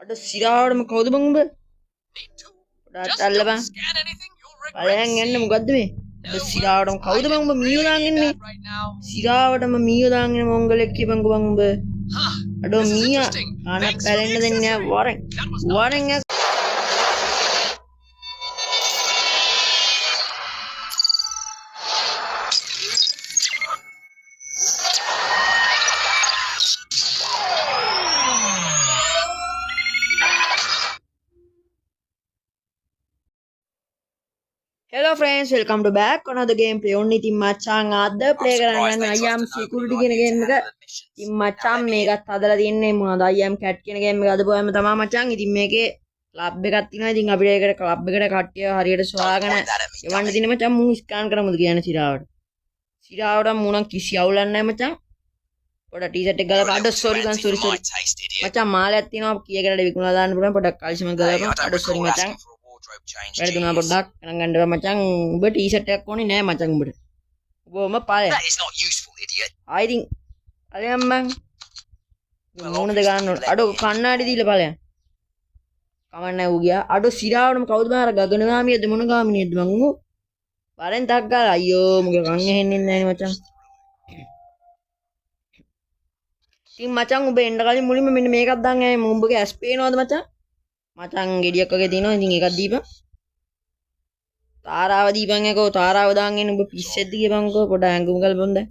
අඩ සිරාවටම කවුද බං උඹ? පොඩක් අල්ල බං. බලයන් යන්න මොකද්ද මේ? අඩ සිරාවටම කවුද බං උඹ මීයෝ දාන් ඉන්නේ? සිරාවටම මීයෝ දාන් ඉන්න මොංගලෙක් කියපන්කෝ බං උඹ. අඩෝ මීයා අනක් පැලෙන්න දෙන්නේ නැහැ වරෙන් Hello friends, welcome to back another gameplay. ඔන්න ඉතින් මචං අද ප්ලේ කරන්න යන IAM security කියන ගේම් එක. ඉතින් මචං මේකත් හදලා තියන්නේ මොනවද IAM cat කියන ගේම් එක හදපුවාම තමයි මචං. ඉතින් මේකේ ක්ලබ් එකක් තියෙනවා. ඉතින් අපිට ඒකට ක්ලබ් එකට කට්ටිය හරියට සොයාගෙන එවන්න දින මචං මූ ස්කෑන් කරමුද කියන්නේ සිරාවට. සිරාවට මූණක් කිසි අවුලක් නැහැ මචං. පොඩ ටී-ෂර්ට් එක ගලප අඩ සෝරි මචං මාලයක් තියෙනවා කීයකට විකුණලා දාන්න පුළුවන් පොඩක් කල්සිම ගලප අඩ සෝරි මචං. වැඩ දුනා පොඩ්ඩක් ගණන් ගන්න බෑ මචං. උඹ ටී-ෂර්ට් එකක් ඕනේ නෑ මචං උඹට. උඹම පාය. I think අලයන් මං මොනද ගන්න ඕන. අඩෝ කන්නාඩි දීලා ඵලයන්. කමන්නේ ඌ ගියා. අඩෝ සිරාවටම කවුද බාර ගගනගාමියද මොන ගාමිනියද මං ඌ. වරෙන් ටක් ගාලා අයියෝ මුගේ කන් ඇහෙන්නේ නැහැ මචං. ඉතින් මචං උඹ එන්න කලින් මුලින්ම මෙන්න මේකක් දාන් ආයේ උඹගේ ඇස් පේනවද මචං? මචං ගෙඩියක් වගේ තියෙනවා. ඉතින් එකක් දීපන්. තාරාව දීපන් එකෝ. තාරාව දාන් එන්න උඹ පිස්සෙද්ද කියපන්කෝ. පොඩ ඇඟුම් ගලපන් දැන්.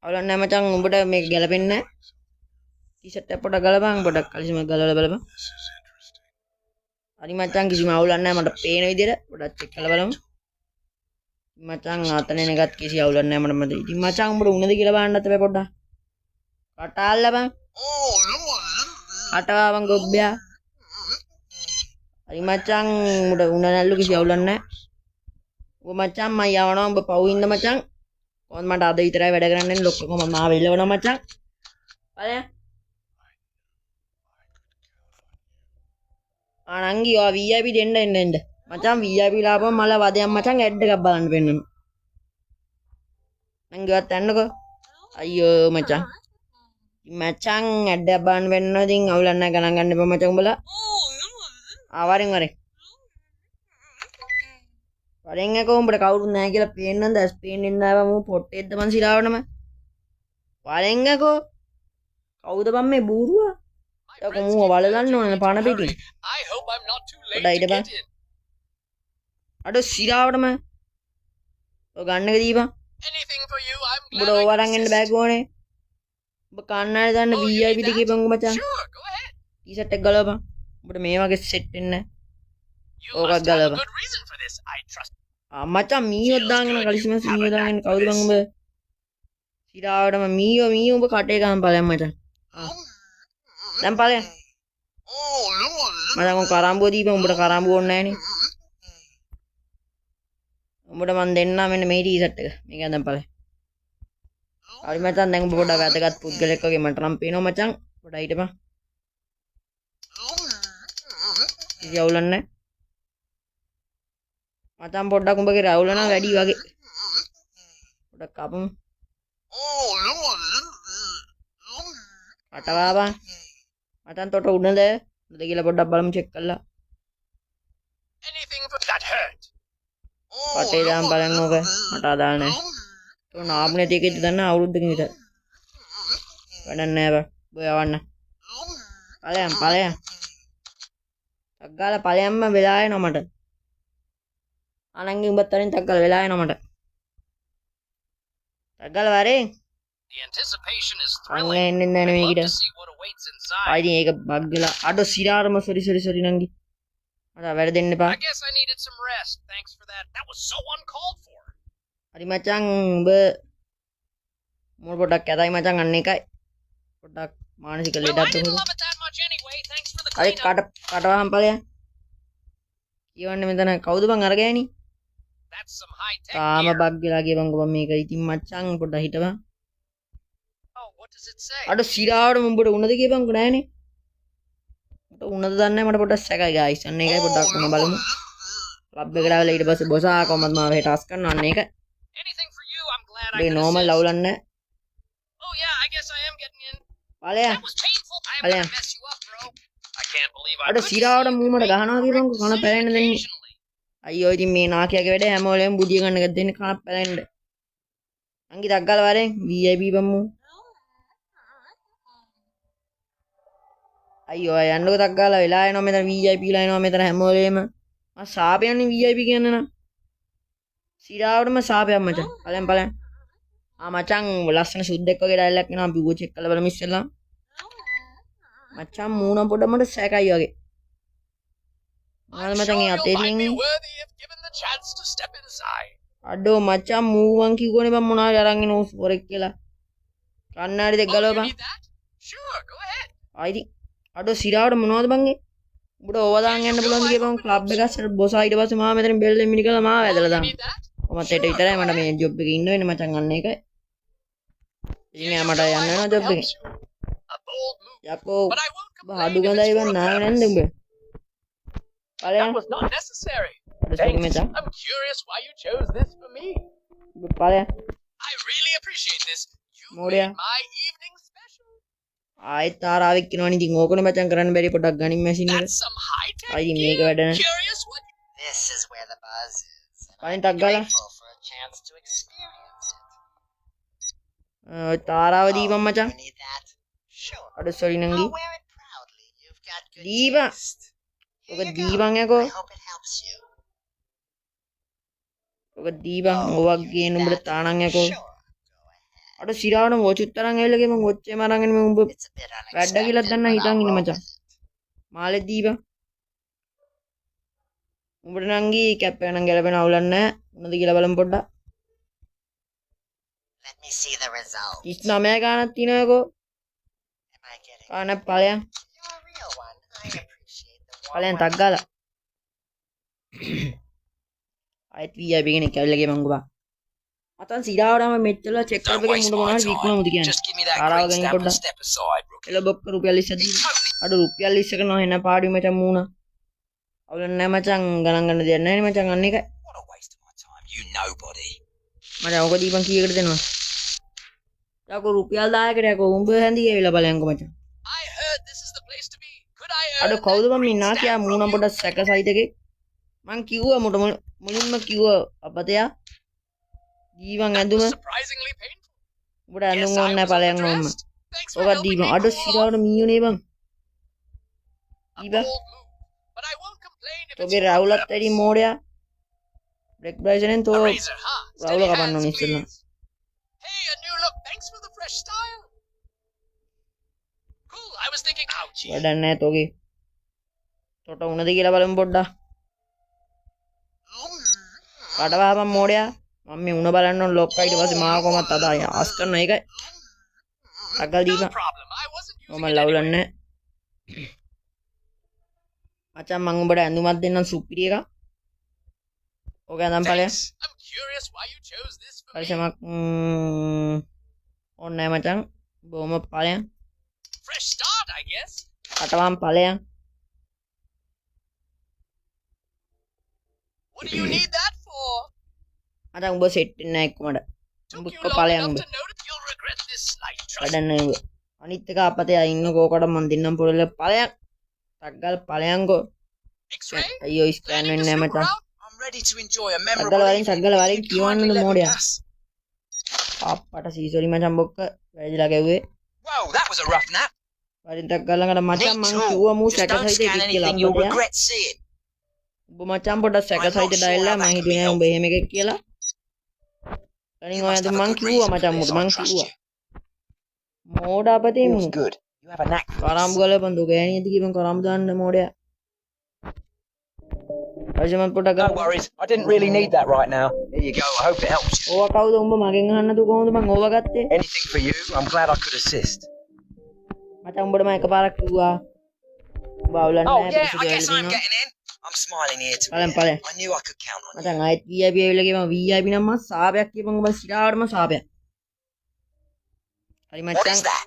අවුලක් නැහැ මචං. උඹට මේක ගැලපෙන්නේ නැහැ. ටී-ෂර්ට් එක පොඩ ගලපන්. පොඩක් කලිසම ගලවලා බලපන්. හරි මචං කිසිම අවුලක් නැහැ. මට පේන විදිහට පොඩක් චෙක් කරලා බලමු. මචං අතනෙන් එකත් කිසි අවුලක් නැහැ මට මතයි. ඉතින් මචං උඹට උනද කියලා බලන්නත් බෑ පොඩ්ඩක්. කටාල්ල බං. කටවාවන් ගොබ්බයා. හරි මචං උඩ උණ නැල්ලු කිසි අවුලක් නැහැ. ඔබ මචං මම යවනවා උඹ පව් ඉන්න මචං. කොහොමද මට අද විතරයි වැඩ කරන්න එන්නේ ලොක්කකම මම ආව එළවනවා මචං. බලය. ආනංගි ඔය VIP දෙන්න එන්න. මචං VIP ලාපම මල වදයක් මචං ඇඩ් එකක් බලන්න පෙන්නනවා. නංගිවත් යන්නකෝ. අයියෝ මචං. මචං ඇඩ් එකක් බලන්න වෙනවා. ඉතින් අවුලක් නැහැ ගණන් ගන්න එපා මචං උඹලා. ආවරෙන් වරෙන් එකෝ උඹට කවුරුත් නැහැ කියලා පේන්නද ඇස් පේන්නේ නැව මූ පොට්ටෙද්ද මං සිරාවටම වරෙන් එකෝ කවුද බම් මේ බූරුවා ඒක මූව වලලන්න ඕනේ පණ පිටින් පොඩයිද බං අඩ සිරාවටම ඔය ගන්න එක දීපන් උඹට ඕව අරන් එන්න බෑග් ඕනේ උඹ කන්නාඩි දාන්න VIP ද කියපන් මචං ටී-ෂර්ට් එක ගලවපන් උඹට මේ වගේ සෙට් වෙන්නේ ඕකක් ගලවපන් මචං මීයෝ දාගෙන කලිසමස් මීයෝ දාගෙන කවුද බං උඹ සිරාවටම මීයෝ උඹ කටේ ගහන් ඵලයන් මචං දැන් ඵලයන් මචං උන් කරාම්බුව දීපන් උඹට කරාම්බුව ඕනේ නැහනේ උඹට මන් දෙන්නම් මෙන්න මේ ටී-ෂර්ට් එක මේක දැන් ඵලයන් හරි මචං දැන් උඹ පොඩක් වැදගත් පුද්ගලෙක් වගේ මට නම් පේනවා මචං පොඩ හිටපන් කිසි අවුලක් නැහැ මචං පොඩ්ඩක් උඹගේ රවුල නම් වැඩි වගේ පොඩක් කපමු අටවාපන් මචං තොට උඩද කියලා පොඩ්ඩක් බලමු චෙක් කරලා කටේ දාන් බලන්න ඕක මට අදාළ නැහැ තෝ නාම්නේ තියකෙද්දි දන්න අවුරුද්දකින් විතර වැඩක් නැහැ බං ඔය යවන්න ඵලයන් තග්ගාලා ඵලයන්ම වෙලා එනවා මට අනංගි උඹත් වරින් තග්ගාලා වෙලා එනවා මට තග්ගාලා වරෙන් අනේ එන්නේ නැහැ මේකට ආයිදී ඒක බග් වෙලා අඩ සිරාරම සොරි නංගි මට වැඩ දෙන්න එපා හරි මචං උඹ මොල් පොඩක් ඇතයි මචං අන්න එකයි පොඩක් මානසික ලෙඩක් තුනු හරි කටවහන් ඵලයන් කියවන්නේ මෙතන කවුද බං අරගෑනි තාම බග් වෙලා ගියපන් කොබන් මේක ඉතින් මචං පොඩ්ඩක් හිටපන් අඩ සිරාවට උඹට උනද කියපන්කො නෑනේ මට උනද දන්නේ මට පොඩ්ඩක් සැකයි ගයිස් අන්න ඒකයි පොඩ්ඩක් උන බලමු ක්ලබ් එකට ආවලා ඊට පස්සේ බොසා කොහමද මාව හෙට අස් කරනවා අන්න ඒක මේ නෝමල් අවුලක් නැහැ ඵලයන් අර සිරාවට මූමට ගහනවා කියපන්කො කන පැලෙන්න දෙන්නේ. අයියෝ ඉතින් මේ නාකියාගේ වැඩ හැමෝලෙම බුදිය ගන්න එක දෙන්න කන පැලෙන්න. අංගි දක්ගල වරෙන් VIP බම්මු. අයියෝ යන්නකො දක්ගල වෙලා එනවා මෙතන VIP ලා එනවා මෙතන හැමෝලෙම. මම සාපයන්නේ VIP කියන්න නම්. සිරාවටම සාපයක් මචං. බලන්න. මචං ලස්සන සුද්දෙක් වගේ ඩයලොග් එනවා අපි ඌ චෙක් කරලා බලමු ඉස්සෙල්ලා. මචං මූණ පොඩ මට සැකයි වගේ. මොනවද මචං ඒ අතේ තියෙන්නේ? අඩෝ මචං මූවන් කිව්වනේ බං මොනවද අරන් එන උස් පොරෙක් කියලා. කන්නාඩි දෙක ගලවපන්. ආයිදි අඩෝ සිරාවට මොනවද බං ඒ? උඹට ඕවා දාන්න යන්න පුළුවන්ද කියපන් ක්ලබ් එකක් බොස ඊට පස්සේ මාව මෙතන බෙල්ලෙන් මිනි කරලා මාව ඇදලා දාන්න. කොහොමද ඒට විතරයි මට මේ ජොබ් එකේ ඉන්න වෙන්නේ මචං අන්න ඒකයි. ඉතින් එයා මට යන්න වෙනවා ජොබ් එකේ. යකෝ බාඩු ගඳයි වන් නාව නැන්ද උඹ? That was not necessary. Thanks. I'm curious why you chose this for me. I really appreciate this. You made my evening special. ආයෙත් තාරාවෙක් කියනවනේ ඉතින් ඕකනේ මචං කරන්න බැරි පොඩක් ගනින් මැෂින් එක. That's some high tech. අයිති මේක වැඩ නැහැ. Curious what this is where the buzz is. පයින් ටක් ගාලා. For a chance to experience තාරාව දීපන් මචං. it. Need that? Sure. අඩ සොරි නංගි. I'll wear it proudly. You've got good දීපන්. taste. ඔක දීපන් යකෝ. I hope it helps you. ඔක දීපන් ඔවක් ගේන උඹට තානන් යකෝ. Sure. Go ahead. අඩ සිරාවට වොචුත් තරන් ඇවිල්ලා ගිය මං වොච්චේ මරන්ගෙන මම උඹ It's a bit වැඩ කියලා දන්න unexpected, but හිතන් I'll ඉන්න roll මචං. with it. මාළේ දීපන්. උඹට නංගි කැප් එක නම් ගැලපෙන අවුලක් නැහැ. මොනවද කියලා බලමු පොඩ්ඩක්. Let me see the result. 39 ගානක් තියෙනවා යකෝ. Am I getting කානක් ඵලයන්. You're a real one. I appreciate the warm ඵලයන් weather. ටක් ගාලා. ආයෙත් VIP කෙනෙක් ඇවිල්ලා ගිය මං ගොබා. මතන් සිරාවටම මෙච්චර චෙක් කරපු එකේ මුඩ මොනවද විකුණමුද කියන්නේ. Just give me that තාරාව green ගනින් stamp and පොඩ්ඩක්. step aside, rookie. එළ බොක්ක රුපියල් 20 දීලා. අඩ රුපියල් 20ක නෝ එන පාඩුවේ මචං මූණ. අවුල නැහැ මචං ගණන් ගන්න දෙයක් නැහැ නේ මචං අන්න එකයි. What a waste of my time. You nobody. මචං ඔක දීපන් කීයකට දෙනවා? යකෝ රුපියල් 10කට යකෝ උඹ හැන්දි ඇවිල්ලා බලයන්කෝ මචං. I heard this is the place to be. Could I අඩ earn කවුද that මම green ඉන්නා stamp, කියා මූණ rookie? පොඩ සැක සයිඩ් එකේ. මං කිව්වා මුලින්ම කිව්වා අපතයා දීවන් ඇඳුම Surprisingly painful. උඹට Guess ඇඳුම් I ඕනේ නැහැ was ඵලයන් ඕන්න. overdressed. Thanks for ඔක helping දීපන්. me අඩ cool off. සිරාවට මීයෝනේ බං. A දීපන්. bold move, but I won't complain if it's තෝගේ for රවුලත් purpose. වැඩි මෝඩයා. බ්‍රෙක් බ්‍රයිසනෙන් A තෝ razor, huh? රවුල Steady කපන්න ඕනේ hands, ඉස්සෙල්ලා. please. Hey, a new look. Thanks for the fresh style. Cool. I was thinking, ouchie. වැඩක් නැහැ තෝගේ. තොට උනද කියලා බලමු පොඩ්ඩක්. කඩවාපන් මෝඩයා. මම මේ උණ බලන්න ඕන ලොක්කා ඊට පස්සේ මාව කොහමත් අදායි ආස් කරන එකයි. අගල් No දීපන්. problem. I wasn't using මම it ලවුලක් anyway. නැහැ. මචං මං උඹට ඇඳුමක් දෙන්නම් සුප්පිරි එකක්. ඕක ඇඳන් ඵලයන්. Thanks. I'm curious why you chose this for me. පරිසමක් ඕනේ නැහැ මචං. බොහොම ඵලයන්. Fresh start, I guess. කටවම් ඵලයන්. What do you need that for? මචං උඹ සෙට් වෙන්නේ නැහැ එක්කමඩ. Took උඹ you කො long ඵලයන් enough උඹ. to notice. You'll regret this slight. Trust වැඩක් නැහැ උඹ. අනිත් එක අපතේ ඉන්න කෝකට මන් දෙන්නම් පොරල ඵලයන්. ටක්ගල් ඵලයන්කෝ. X-ray? අයියෝ ස්කෑන් Planning to වෙන්නේ නැහැ snoop මචං. around? I'm ready to enjoy a memorable ටක්ගල වලින් evening. ටක්ගල වලින් If you'd kindly කියවන්නද let me මෝඩයා. pass. අප්පට සීසොරි මචං බොක්ක වැරදිලා ගැව්වේ. Whoa, that was a rough nap. වලින් ටක්ගල ළඟට Me මචං මං too. කිව්වා මූ Just සැක don't සහිත scan එකෙක් කියලා anything you'll අපතේ. regret seeing. උඹ මචං පොඩක් සැක සහිත ඩයල්ලා මං හිතුවේ නෑ උඹ එහෙම එකෙක් කියලා. අනින් You ඔය must අද have a මං good කිව්වා reason for මචං this. මුට මං I trust කිව්වා. you. මෝඩ අපතේ Feels මූ. good. You have a knack for කරාම් this. ගලපන් දෝ ගෑණියද කියපන් කරාම් දාන්න මෝඩයා. පරිසමත් පොඩක් No ගන්න. worries. I didn't really need that right now. Here you go. I hope it helps you. ඕවා කවුද උඹ මගෙන් අහන්න දෝ කොහොමද මං ඕවා ගත්තේ? Anything for you. I'm glad I could assist. මචං උඹට මම එකපාරක් කිව්වා. උඹ අවුලක් Oh නෑ yeah, පිස්සු I guess දෙයක් I'm දෙනවා. getting in. I'm smiling here to Palan, be palan. I knew I could count on you. මචං ආයෙත් VIP ඇවිල්ලා ගියම VIP නම් මම සාපයක් කියපන් උඹ සිරාවටම සාපයක්. හරි What මචං. is that?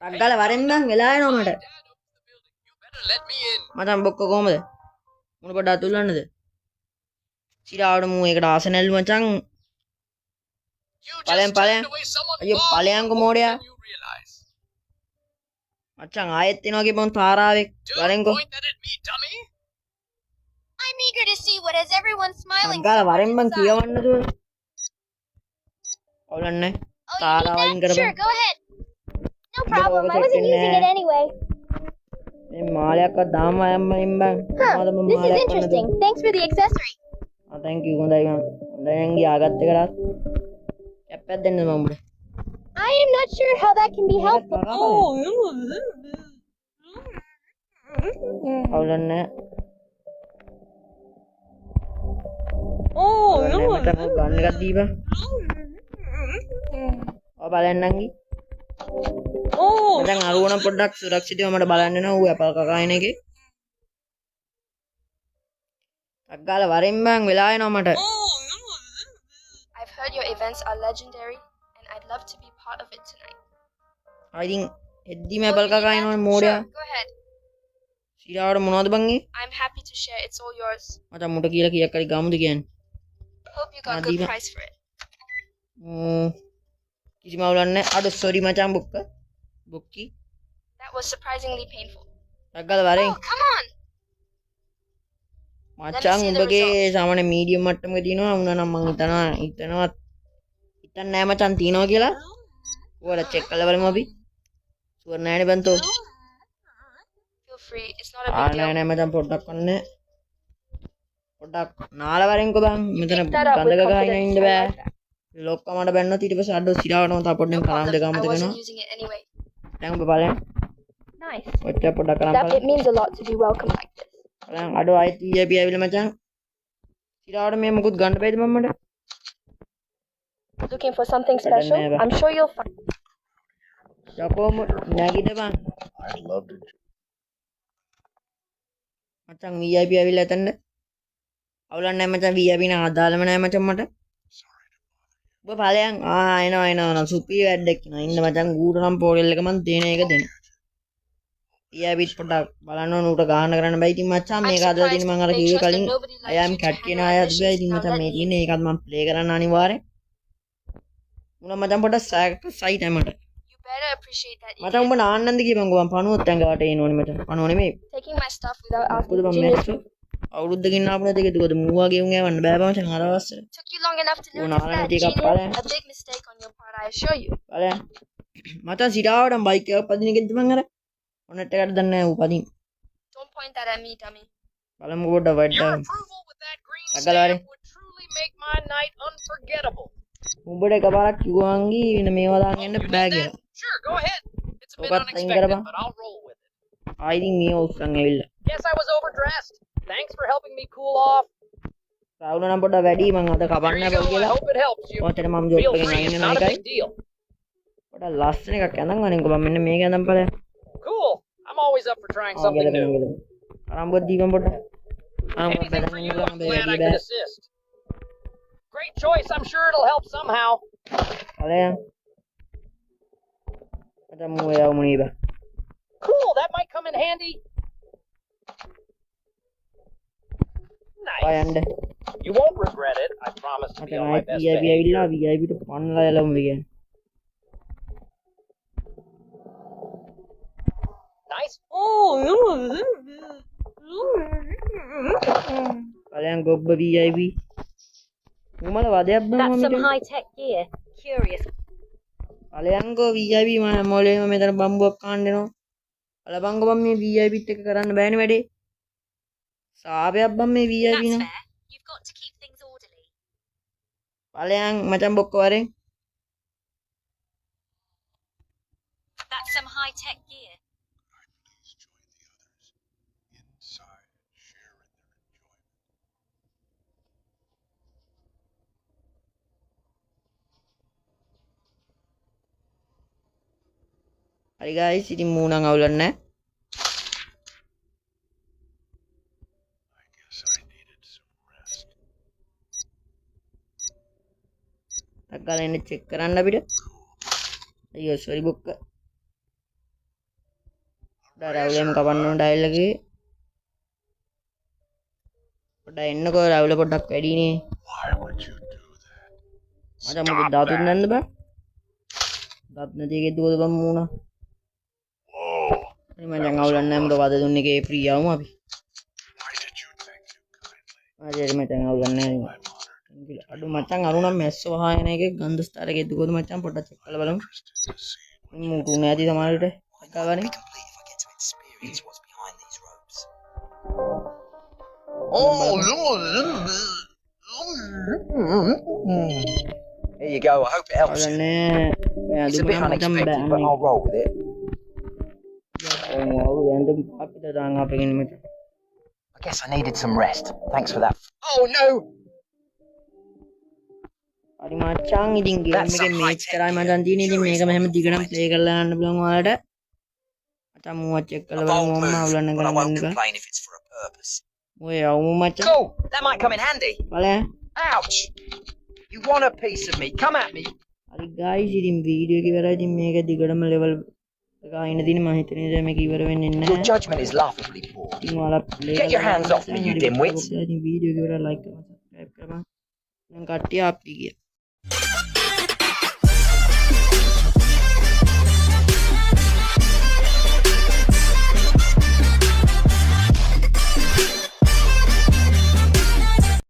ටක් ගාලා වරෙන් බං වෙලා යනවා මට. You better let me in. මචං බොක්ක කොහමද? මොන පොඩ අතුල්ලන්නද? සිරාවට මූ ඒකට ආස නැල්ලු මචං. You Palan, just palan. turned away someone අයියෝ far ඵලයන්කෝ more මෝඩයා. than you realize. මචං ආයෙත් එනවා කියපන් තාරාවෙක් වරෙන්කෝ Point that at me, dummy. I'm eager to see what has everyone smiling Aggala so much වරෙන් බං inside. කියවන්න දුව අවුලන්නේ Oh, you තාරාවලින් need that? කරපන් Sure, go ahead. No But problem. I wasn't overtaken using it there. anyway. මේ මාලයක්වත් දාම අයම් වලින් බං මොනවද මම This is මාලයක් interesting. Thanks for the accessory. thank you හොඳයි මං දැන් ගියාගත්ත කරත් කැප්පයක් දෙන්න මම උඹට I am not sure how that can be helpful. අවුලන්නේ මට ගන්න එකක් දීපන් ඔය බලන්න නංගි මචං අරුවන පොඩ්ඩක් සුරක්ෂිතව මට බලන්න එනවා ඌ අපල් කකා එන එකේ අග්ගාල වරෙන් බං වෙලා එනවා මට I've heard your events are legendary, and I'd love to be part of it tonight. I think එද්දිම අපල් කකා එනවා මෝඩයා Sure, go ahead. සිරාවට මොනවද බං ඒ I'm happy to share. It's all yours. මචං මුට කියලා කීයක් හරි ගමුද කියන්නේ Hope you got a Ah, good Diva. price for it. කිසිම අවුලක් නැහැ අඩ සෝරි මචං බොක්කි That was surprisingly painful. Aggala වරෙන් Oh, come on! මචං උඹගේ සාමාන්‍ය මීඩියම් මට්ටමක තියෙනවා වුණා නම් මං හිතන්නේ නැහැ මචං තියනවා කියලා ඔයාලා චෙක් කරලා බලමු අපි ෂුවර් නැහැනේ බන්තෝ Feel free. It's not a big deal. නෑ මචං පොඩ්ඩක් වන්න පොඩ්ඩක් නාල වරෙන්කෝ බං මෙතන Pick that up with ගඳක ගහගෙන confidence. ඉන්න I බෑ like that. ලොක්කමඩ බැන්නොත් ඊට පස්සේ අඩෝ සිරාවටම තා පොඩ්ඩෙන් No කලම් problem. දෙක I අමතක wasn't වෙනවා using it anyway. දැන් ඔබ බලන්න Nice. ඔච්චර පොඩ්ඩක් කරන් It බලන්න means a lot to be welcome like this. බලන්න අඩෝ ආයෙත් VIP ඇවිල්ලා මචං සිරාවට මේ මොකුත් ගන්න බෑද මම්මට Looking for something I don't special? know. I'm sure you'll find. යකෝම නැගිට බං I'd love to. මචං VIP ඇවිල්ලා එතනද අවුලක් නැහැ මචං VIP න අදාළම නැහැ මචං මට ඔබ ඵලයන් එනවා සුපි වැඩක් නා ඉන්න මචං ඌට නම් පෝරල් එක මන් දෙන එක දෙන VIP පොඩක් බලන්න ඕන ඌට ගාන කරන්න බෑ ඉතින් මචං මේක අදලා තියෙන මම අර කිව්වේ කලින් I am cat කියන අය අදලා ඉතින් මචං මේ තියෙන්නේ ඒකත් මම ප්ලේ කරන්න අනිවාර්යෙන් උනා මචං පොඩක් සයිට් මට You better appreciate that. මචං උඹ නාන්නන්ද කියපන්කෝ මම පණුවත් ඇඟවට එනෝනේ මචං පණුව නෙමෙයි Taking my stuff without මොකද asking. මම Genius. මැස්සෝ අවුරුද්දකින් ආපු නැති එකද මුවාගේ උන් යවන්න බෑ බං මචං අර අවස්සේ Took you long enough to Oh, notice no, that. take up Genius. pala. A big mistake on your part, I assure you. බලයන් මචං සිරාවට බයික් එකක් පදින එකද මං අර ඔන්නට එකට දන්නේ නැහැ ඌ පදින් Don't point that at me, dummy. බලමු පොඩ්ඩක් වඩ Your approval with that green Tagalari. stamp would truly make my night unforgettable. උඹට එකපාරක් කිව්වන්ගි වෙන මේවා දාන්න Oh, යන්න you බෑ need කියලා that? Sure, go ahead. It's a bit Okat tain unexpected, karaba. but I'll roll with it. ආයිදින් මේ උස්සන් ඇවිල්ලා Guess I was overdressed. Thanks for helping me cool off. Rahula නම් පොඩ්ඩක් වැඩි මං අද Here කපන්න you බෑ go. I කියලා hope it helps you. ඔතන මම ජොබ් Feel එකෙන් free. අයින් It's වෙන not a එකයි big deal. පොඩ්ඩක් ලස්සන එකක් ඇඳන් වනින්කෝ බං මෙන්න මේක ඇඳන් බලය Cool. I'm always up for trying something new. අරම්බුවක් දීපන් පොඩ්ඩක් අරම්බුවක් Anything for බෙදන්න you. ඉන්නවා I'm බෑ glad I වැඩි could බෑ assist. Great choice. I'm sure it'll help somehow. බලයන් මචං මූ එයා මුණී බා Cool. That might come in handy. Nice. ආයන්ද You won't regret it. I promise to be මචං on my ආයි best VIP behavior. ඇවිල්ලා VIP ට පන්නලා යලමු කියන්නේ Nice. බලයන් ගොබ්බ VIP උමල වදයක් බං That's some මම high-tech gear. Curious. බලයන්කෝ VIP මොලේම මෙතන බම්බුවක් කාන්න එනවා බලපංකෝ බං මේ VIP ත් එක කරන්න බෑනේ වැඩේ සාපයක් බං මේ VIP That's නම් fair. You've got to keep things orderly. බලයන් මචං බොක්ක වරෙන් That's some high-tech gear. Please join the others inside and share in their enjoyment. හරි ගයිස් ඉතින් මූණන් අවුලක් නැහැ I guess I needed some rest. ටක් ගාලා එන්න චෙක් කරන්න අපිට අයියෝ සෝරි බොක්ක රාවුලෙම කපන්න ඕන ඩයල් එකේ පොඩ්ඩක් එන්නකෝ රාවුල පොඩ්ඩක් වැඩිනේ Why would you do that? මචං මොකද දාතුන් නැන්ද බං දත් නැති එකේ දුවද බං මූණ Whoa. මචං අවුලක් නැහැ මොකද වද දුන්නේ එකේ ෆ්‍රී ආවම අපි. Why did you thank him kindly? ආයෙත් මචං අවුලක් නැහැ. I'm honored. අඩු මචං අරුණම් මැස්සෝ වහායන එකේ ගන්ධස්තරක එද්දුකොද මචං පොඩ්ඩක් චෙක් කරලා බලමු. Interested to see මුතු නැති සමහරට එකවනේ. complete if I get to experience what's behind these ropes. Here you go. I hope it helps you. අවුලන්නේ. It's a bit unexpected, but I'll roll with it. අවුලන්නේ අපිට දාන්න අපගෙන මචං. I guess I needed some rest. Thanks for that. Oh no! හරි මචං ඉතින් game That's එකේ some මේච් high-tech කරා මචං තියෙන ඉතින් මේක මෙහෙම දිගටම ප්ලේ කරලා යන්න පුළුවන් ඔයාලට. මචං මූවත් චෙක් A කරලා bold බලමු move, මම අවුලන්න but I won't ගන්න එක. complain if it's for a purpose. ඔය අවුම මචං. Cool! That might come in handy. බලන්න. Ouch! You want a piece of me? Come at me. හරි ගයිස් ඉතින් වීඩියෝ එක ඉවරයි. ඉතින් මේක දිගටම ලෙවල් එක අයින දින මම හිතන නිසා මේක ඉවර වෙන්නේ Your නැහැ. judgment is laughably poor. ඉතින් ඔයාලා play Get your hands off me, you dimwits. ඉතින් වීඩියෝ එක ඉවරයි ලයික් කරලා සබ්ස්ක්‍රයිබ් කරපන්. දැන් කට්ටිය අපි ගියා.